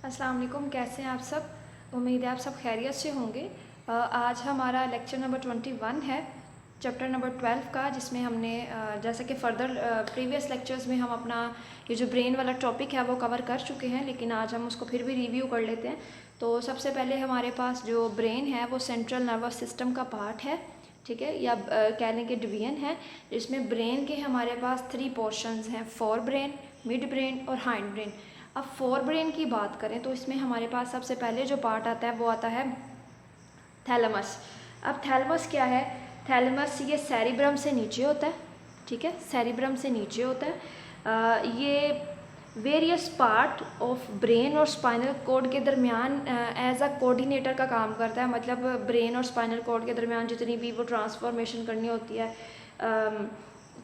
अस्सलाम वालेकुम, कैसे हैं आप सब। उम्मीद है आप सब खैरियत से होंगे। आज हमारा लेक्चर नंबर 21 है, चैप्टर नंबर 12 का, जिसमें हमने जैसा कि फ़र्दर प्रीवियस लेक्चर्स में हम अपना ये जो ब्रेन वाला टॉपिक है वो कवर कर चुके हैं, लेकिन आज हम उसको फिर भी रिव्यू कर लेते हैं। तो सबसे पहले हमारे पास जो ब्रेन है वो सेंट्रल नर्वस सिस्टम का पार्ट है, ठीक है, या कह लें कि डिवीजन है, जिसमें ब्रेन के हमारे पास 3 पोर्शंस हैं, फोर ब्रेन, मिड ब्रेन और हाइंड ब्रेन। अब फोर ब्रेन की बात करें तो इसमें हमारे पास सबसे पहले जो पार्ट आता है वो आता है थैलेमस। अब थैलेमस क्या है? थैलेमस ये सेरिब्रम से नीचे होता है, ठीक है, सेरिब्रम से नीचे होता है। ये वेरियस पार्ट ऑफ ब्रेन और स्पाइनल कोड के दरमियान एज अ कोऑर्डिनेटर का काम करता है। मतलब ब्रेन और स्पाइनल कोड के दरमियान जितनी भी वो ट्रांसफॉर्मेशन करनी होती है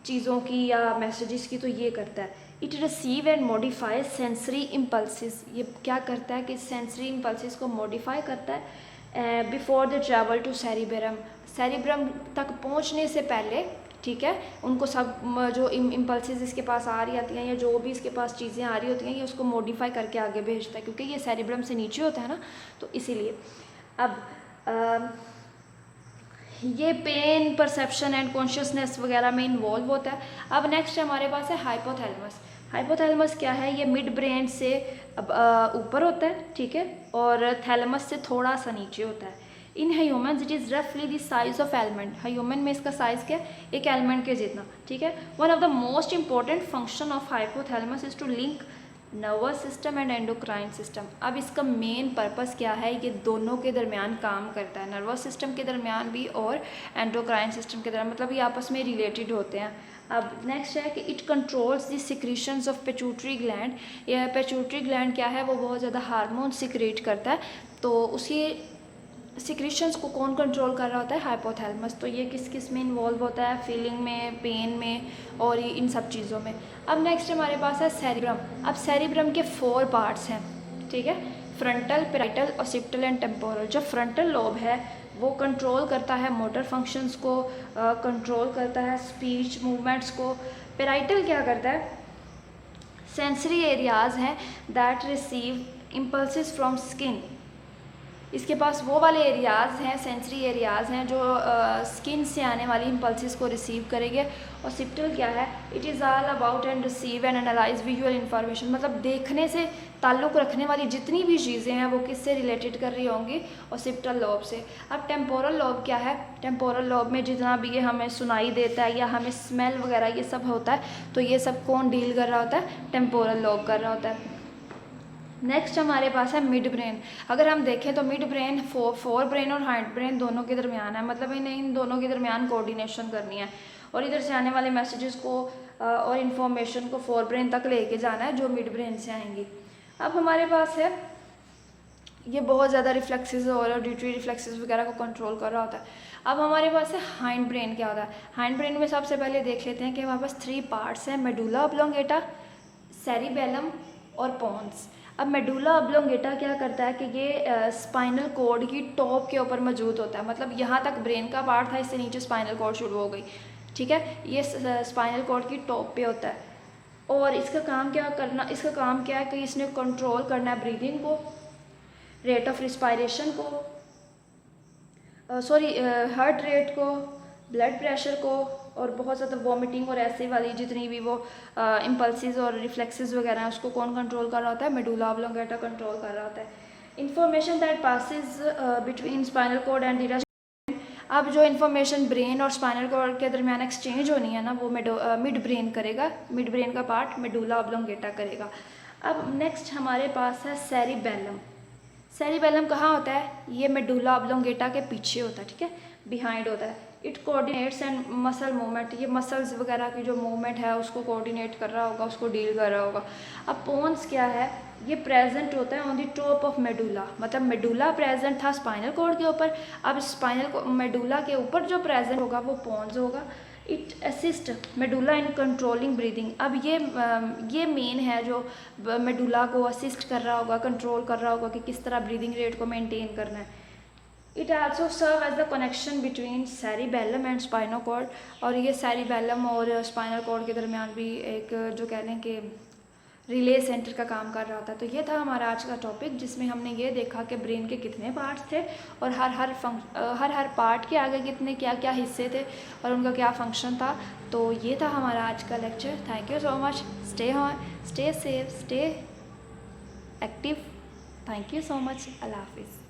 चीज़ों की या मैसेजेस की, तो ये करता है। It receive and modify sensory impulses. ये क्या करता है कि सेंसरी इम्पल्सिस को मॉडिफाई करता है before the travel to cerebrum. Cerebrum तक पहुंचने से पहले, ठीक है, उनको सब जो इम्पल्सिस इसके पास आ रही आती हैं या जो भी इसके पास चीज़ें आ रही होती हैं, ये उसको मॉडिफाई करके आगे भेजता है, क्योंकि ये सेरिब्रम से नीचे होता है ना, तो इसीलिए। अब ये पेन, परसेप्शन एंड कॉन्शियसनेस वगैरह में इन्वॉल्व होता है। अब नेक्स्ट हमारे पास है हाइपोथैलेमस। हाइपोथैलेमस क्या है? ये मिड ब्रेन से ऊपर होता है, ठीक है, और थैलेमस से थोड़ा सा नीचे होता है। इन ह्यूमन्स इट इज़ रफली the size of element. Human में इसका साइज क्या है? एक एलिमेंट के जितना, ठीक है। One of the most important function of hypothalamus is to link nervous system and endocrine system. अब इसका मेन पर्पस क्या है? ये दोनों के दरमियान काम करता है, नर्वस सिस्टम के दरमियान भी और एंडोक्राइन सिस्टम के दरमियान, मतलब ये आपस में रिलेटेड होते हैं। अब नेक्स्ट है कि it controls the secretions of pituitary gland. यह पिट्यूटरी ग्लैंड क्या है? वो बहुत ज़्यादा हार्मोन सिक्रेट करता है, तो उसी सिक्रीशंस को कौन कंट्रोल कर रहा होता है? हाइपोथैलेमस। तो ये किस किस में इन्वॉल्व होता है? फीलिंग में, पेन में और इन सब चीज़ों में। अब नेक्स्ट हमारे पास है सेरिब्रम। अब सेरिब्रम के 4 पार्ट्स हैं, ठीक है, frontal, parietal, occipital and temporal. जो फ्रंटल लोब है वो कंट्रोल करता है मोटर फंक्शंस को, कंट्रोल करता है स्पीच मूवमेंट्स को। पैराइटल क्या करता है? सेंसरी एरियाज हैं that receive impulses from skin. इसके पास वो वाले एरियाज़ हैं, सेंसरी एरियाज़ हैं, जो स्किन से आने वाली इम्पल्सिस को रिसीव करेंगे। और ऑक्सीपिटल क्या है? It is all about and receive and analyse visual information. मतलब देखने से ताल्लुक़ रखने वाली जितनी भी चीज़ें हैं वो किससे रिलेटेड कर रही होंगी? ऑक्सीपिटल लोब से। अब टेम्पोरल लोब क्या है? टेम्पोरल लोब में जितना भी ये हमें सुनाई देता है या हमें स्मेल वगैरह ये सब होता है, तो ये सब कौन डील कर रहा होता है? टेम्पोरल लोब कर रहा होता है। नेक्स्ट हमारे पास है मिड ब्रेन। अगर हम देखें तो मिड ब्रेन फोर ब्रेन और हाइंड ब्रेन दोनों के दरमियान है, मतलब इन दोनों के दरमियान कोऑर्डिनेशन करनी है और इधर से आने वाले मैसेजेस को और इन्फॉर्मेशन को फोर ब्रेन तक लेके जाना है, जो मिड ब्रेन से आएंगी। अब हमारे पास है ये बहुत ज़्यादा रिफ्लेक्सेस और ऑडिटरी रिफ्लेक्सेस वगैरह को कंट्रोल कर रहा होता है। अब हमारे पास है हाइंड ब्रेन। क्या होता है हाइंड ब्रेन में? सबसे पहले देख लेते हैं कि हमारे पास 3 पार्ट्स हैं, मेडुला ऑब्लोंगेटा, सेरिबेलम और पोन्स। अब मेडुला ऑब्लोंगेटा क्या करता है कि ये स्पाइनल कॉर्ड की टॉप के ऊपर मौजूद होता है, मतलब यहाँ तक ब्रेन का पार्ट था, इससे नीचे स्पाइनल कॉर्ड शुरू हो गई, ठीक है, ये स्पाइनल कॉर्ड की टॉप पे होता है। और इसका काम क्या है कि इसने कंट्रोल करना है ब्रीदिंग को, रेट ऑफ रिस्पायरेशन को, हार्ट रेट को, ब्लड प्रेशर को, और बहुत ज़्यादा वॉमिटिंग और ऐसे वाली जितनी भी वो इम्पल्सिस और रिफ्लेक्सेस वगैरह हैं उसको कौन कंट्रोल कर रहा होता है? मेडुला ऑब्लोंगेटा कंट्रोल कर रहा होता है। Information that passes between spinal cord and the. अब जो इन्फॉर्मेशन ब्रेन और स्पाइनल कॉर्ड के दरमियान एक्सचेंज होनी है ना, वो मिड ब्रेन करेगा, मिड ब्रेन का पार्ट मेडुला ऑब्लोंगेटा करेगा। अब नेक्स्ट हमारे पास है सेरिबेलम। सेरिबेलम कहाँ होता है? ये मेडुला ऑब्लोंगेटा के पीछे होता है, ठीक है, बिहाइंड होता है। It coordinates and muscle movement. ये मसल्स वगैरह की जो मूवमेंट है उसको कोऑर्डिनेट कर रहा होगा, उसको डील कर रहा होगा। अब पोन्स क्या है? ये प्रेजेंट होता है on the top of medulla. मतलब मेडुला प्रेजेंट था स्पाइनल कॉर्ड के ऊपर, अब मेडुला के ऊपर जो प्रेजेंट होगा वो पोन्स होगा। It assist medulla in controlling breathing. अब ये मेन है जो मेडुला को असिस्ट कर रहा होगा, कंट्रोल कर रहा होगा कि किस तरह ब्रीदिंग रेट को मेंटेन करना है। It also serve as the connection between cerebellum and spinal cord. और ये सेरिबेलम और स्पाइनल कॉर्ड के दरमियान भी एक जो कह लें कि रिले सेंटर का काम कर रहा होता है। तो ये था हमारा आज का टॉपिक, जिसमें हमने ये देखा कि ब्रेन के कितने पार्ट्स थे और हर पार्ट के आगे कितने क्या क्या हिस्से थे और उनका क्या फंक्शन था। तो ये था हमारा आज का लेक्चर। Thank you so much. Stay safe, stay active. Thank you so much. अल्लाह हाफिज़।